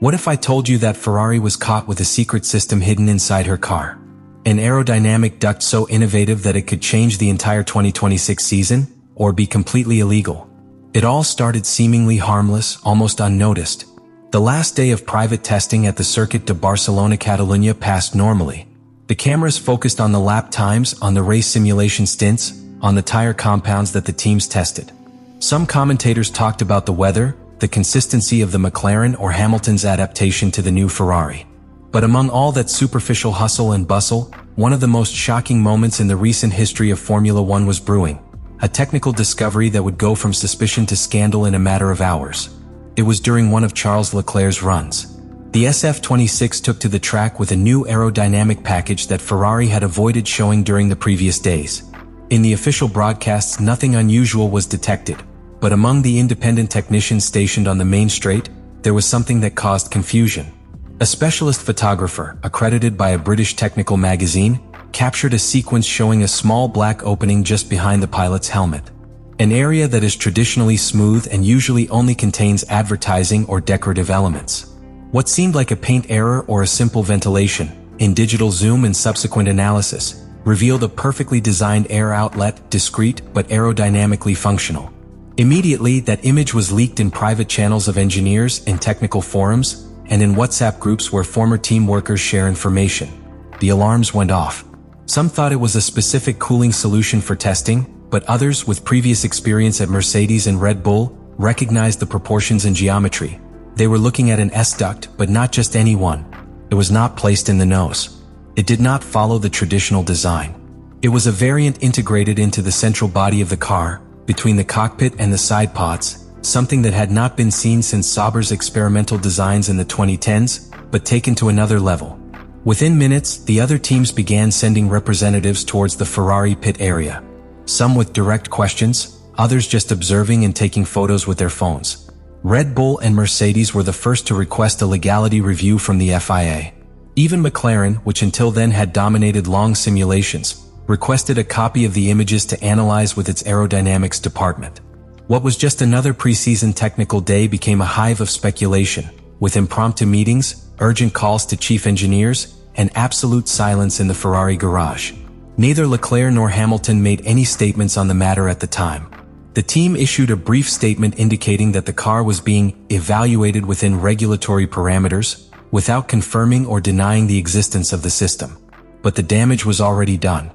What if I told you that Ferrari was caught with a secret system hidden inside her car? An aerodynamic duct so innovative that it could change the entire 2026 season, or be completely illegal. It all started seemingly harmless, almost unnoticed. The last day of private testing at the Circuit de Barcelona-Catalunya passed normally. The cameras focused on the lap times, on the race simulation stints, on the tire compounds that the teams tested. Some commentators talked about the weather, the consistency of the McLaren or Hamilton's adaptation to the new Ferrari. But among all that superficial hustle and bustle, one of the most shocking moments in the recent history of Formula One was brewing. A technical discovery that would go from suspicion to scandal in a matter of hours. It was during one of Charles Leclerc's runs. The SF-26 took to the track with a new aerodynamic package that Ferrari had avoided showing during the previous days. In the official broadcasts, nothing unusual was detected. But among the independent technicians stationed on the main straight, there was something that caused confusion. A specialist photographer, accredited by a British technical magazine, captured a sequence showing a small black opening just behind the pilot's helmet. An area that is traditionally smooth and usually only contains advertising or decorative elements. What seemed like a paint error or a simple ventilation, in digital zoom and subsequent analysis, revealed a perfectly designed air outlet, discreet but aerodynamically functional. Immediately, that image was leaked in private channels of engineers, in technical forums, and in WhatsApp groups where former team workers share information. The alarms went off. Some thought it was a specific cooling solution for testing, but others, with previous experience at Mercedes and Red Bull, recognized the proportions and geometry. They were looking at an S-duct, but not just any one. It was not placed in the nose. It did not follow the traditional design. It was a variant integrated into the central body of the car, between the cockpit and the side pods, something that had not been seen since Sauber's experimental designs in the 2010s, but taken to another level. Within minutes, the other teams began sending representatives towards the Ferrari pit area. Some with direct questions, others just observing and taking photos with their phones. Red Bull and Mercedes were the first to request a legality review from the FIA. Even McLaren, which until then had dominated long simulations, requested a copy of the images to analyze with its aerodynamics department. What was just another preseason technical day became a hive of speculation, with impromptu meetings, urgent calls to chief engineers, and absolute silence in the Ferrari garage. Neither Leclerc nor Hamilton made any statements on the matter at the time. The team issued a brief statement indicating that the car was being evaluated within regulatory parameters, without confirming or denying the existence of the system. But the damage was already done.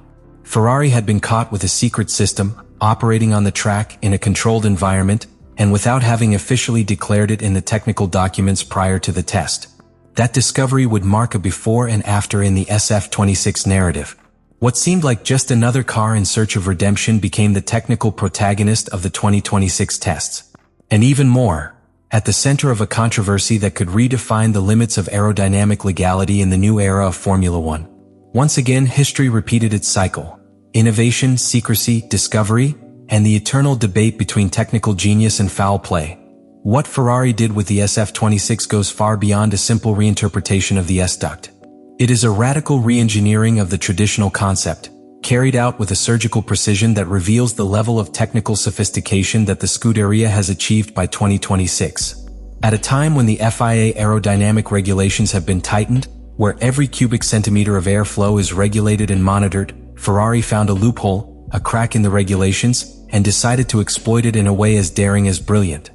Ferrari had been caught with a secret system, operating on the track in a controlled environment, and without having officially declared it in the technical documents prior to the test. That discovery would mark a before and after in the SF-26 narrative. What seemed like just another car in search of redemption became the technical protagonist of the 2026 tests. And even more, at the center of a controversy that could redefine the limits of aerodynamic legality in the new era of Formula One. Once again, history repeated its cycle. Innovation, secrecy, discovery, and the eternal debate between technical genius and foul play. What Ferrari did with the SF-26 goes far beyond a simple reinterpretation of the S-duct. It is a radical re-engineering of the traditional concept, carried out with a surgical precision that reveals the level of technical sophistication that the Scuderia has achieved by 2026. At a time when the FIA aerodynamic regulations have been tightened, where every cubic centimeter of airflow is regulated and monitored, Ferrari found a loophole, a crack in the regulations, and decided to exploit it in a way as daring as brilliant.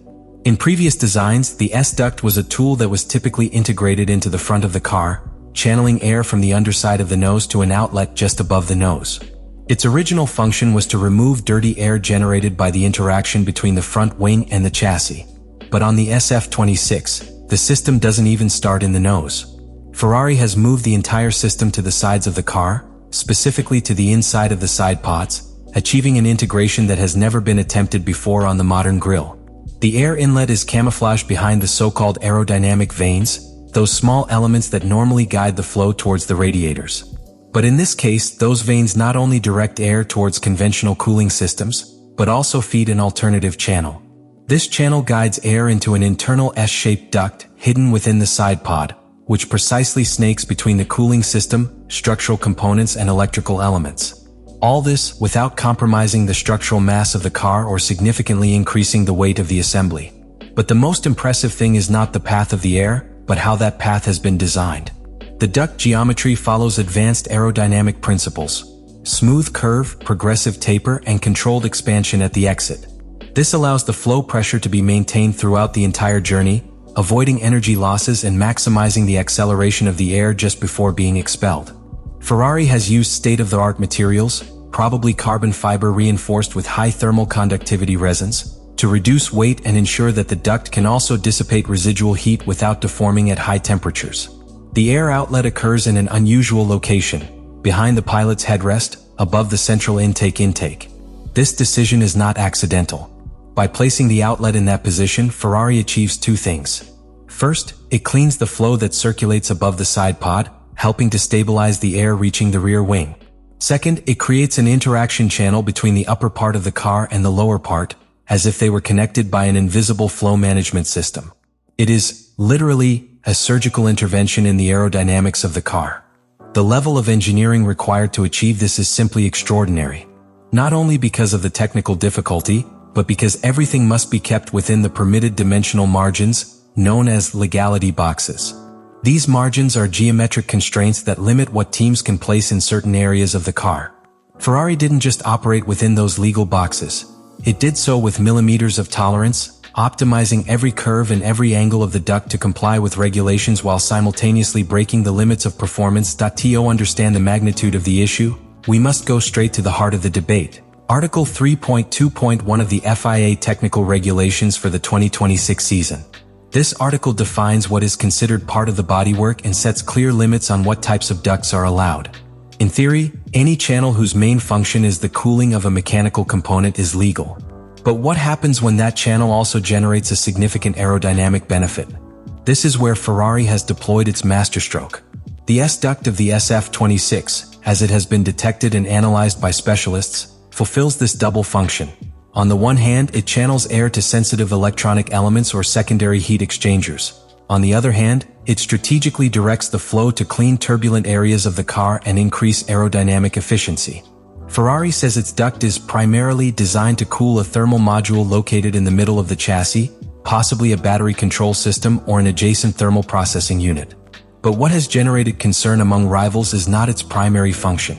In previous designs, the S-duct was a tool that was typically integrated into the front of the car, channeling air from the underside of the nose to an outlet just above the nose. Its original function was to remove dirty air generated by the interaction between the front wing and the chassis. But on the SF-26, the system doesn't even start in the nose. Ferrari has moved the entire system to the sides of the car, specifically to the inside of the side pods, achieving an integration that has never been attempted before on the modern grille. The air inlet is camouflaged behind the so-called aerodynamic vanes, those small elements that normally guide the flow towards the radiators. But in this case, those vanes not only direct air towards conventional cooling systems, but also feed an alternative channel. This channel guides air into an internal S-shaped duct hidden within the side pod, which precisely snakes between the cooling system, structural components, and electrical elements. All this without compromising the structural mass of the car or significantly increasing the weight of the assembly. But the most impressive thing is not the path of the air, but how that path has been designed. The duct geometry follows advanced aerodynamic principles: smooth curve, progressive taper, and controlled expansion at the exit. This allows the flow pressure to be maintained throughout the entire journey, avoiding energy losses and maximizing the acceleration of the air just before being expelled. Ferrari has used state-of-the-art materials, probably carbon fiber reinforced with high thermal conductivity resins, to reduce weight and ensure that the duct can also dissipate residual heat without deforming at high temperatures. The air outlet occurs in an unusual location, behind the pilot's headrest, above the central intake. This decision is not accidental. By placing the outlet in that position, Ferrari achieves two things. First, it cleans the flow that circulates above the side pod, helping to stabilize the air reaching the rear wing. Second, it creates an interaction channel between the upper part of the car and the lower part, as if they were connected by an invisible flow management system. It is, literally, a surgical intervention in the aerodynamics of the car. The level of engineering required to achieve this is simply extraordinary. Not only because of the technical difficulty, but because everything must be kept within the permitted dimensional margins, known as legality boxes. These margins are geometric constraints that limit what teams can place in certain areas of the car. Ferrari didn't just operate within those legal boxes. It did so with millimeters of tolerance, optimizing every curve and every angle of the duct to comply with regulations while simultaneously breaking the limits of performance. To understand the magnitude of the issue, we must go straight to the heart of the debate. Article 3.2.1 of the FIA Technical Regulations for the 2026 season. This article defines what is considered part of the bodywork and sets clear limits on what types of ducts are allowed. In theory, any channel whose main function is the cooling of a mechanical component is legal. But what happens when that channel also generates a significant aerodynamic benefit? This is where Ferrari has deployed its masterstroke. The S-duct of the SF-26, as it has been detected and analyzed by specialists, fulfills this double function. On the one hand, it channels air to sensitive electronic elements or secondary heat exchangers. On the other hand, it strategically directs the flow to clean turbulent areas of the car and increase aerodynamic efficiency. Ferrari says its duct is primarily designed to cool a thermal module located in the middle of the chassis, possibly a battery control system or an adjacent thermal processing unit. But what has generated concern among rivals is not its primary function,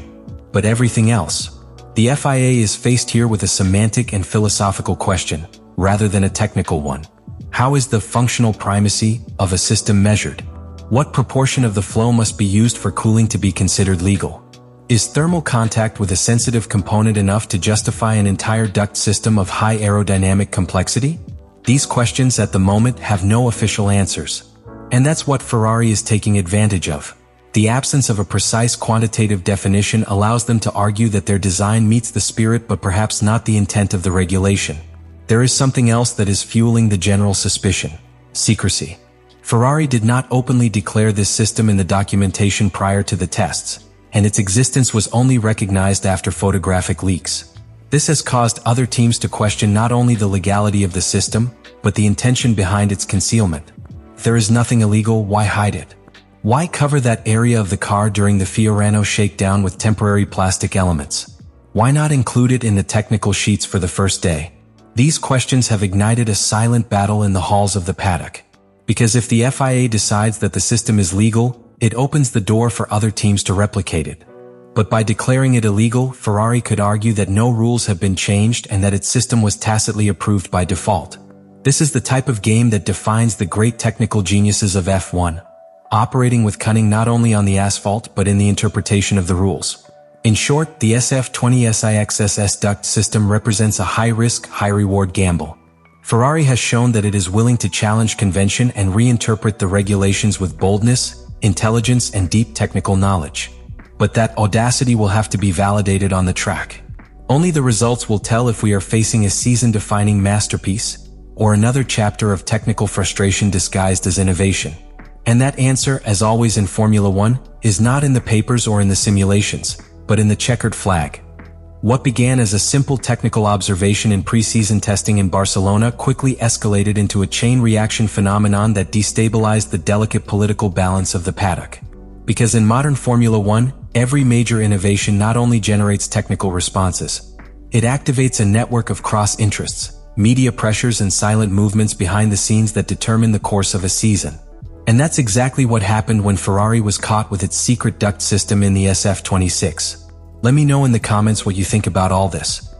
but everything else. The FIA is faced here with a semantic and philosophical question, rather than a technical one. How is the functional primacy of a system measured? What proportion of the flow must be used for cooling to be considered legal? Is thermal contact with a sensitive component enough to justify an entire duct system of high aerodynamic complexity? These questions at the moment have no official answers. And that's what Ferrari is taking advantage of. The absence of a precise quantitative definition allows them to argue that their design meets the spirit but perhaps not the intent of the regulation. There is something else that is fueling the general suspicion: secrecy. Ferrari did not openly declare this system in the documentation prior to the tests, and its existence was only recognized after photographic leaks. This has caused other teams to question not only the legality of the system, but the intention behind its concealment. If there is nothing illegal, why hide it? Why cover that area of the car during the Fiorano shakedown with temporary plastic elements? Why not include it in the technical sheets for the first day? These questions have ignited a silent battle in the halls of the paddock. Because if the FIA decides that the system is legal, it opens the door for other teams to replicate it. But by declaring it illegal, Ferrari could argue that no rules have been changed and that its system was tacitly approved by default. This is the type of game that defines the great technical geniuses of F1. Operating with cunning not only on the asphalt but in the interpretation of the rules. In short, the SF-26 S-duct system represents a high-risk, high-reward gamble. Ferrari has shown that it is willing to challenge convention and reinterpret the regulations with boldness, intelligence, and deep technical knowledge. But that audacity will have to be validated on the track. Only the results will tell if we are facing a season-defining masterpiece, or another chapter of technical frustration disguised as innovation. And that answer, as always in Formula One, is not in the papers or in the simulations, but in the checkered flag. What began as a simple technical observation in pre-season testing in Barcelona quickly escalated into a chain reaction phenomenon that destabilized the delicate political balance of the paddock. Because in modern Formula One, every major innovation not only generates technical responses, it activates a network of cross-interests, media pressures, and silent movements behind the scenes that determine the course of a season. And that's exactly what happened when Ferrari was caught with its secret duct system in the SF-26. Let me know in the comments what you think about all this.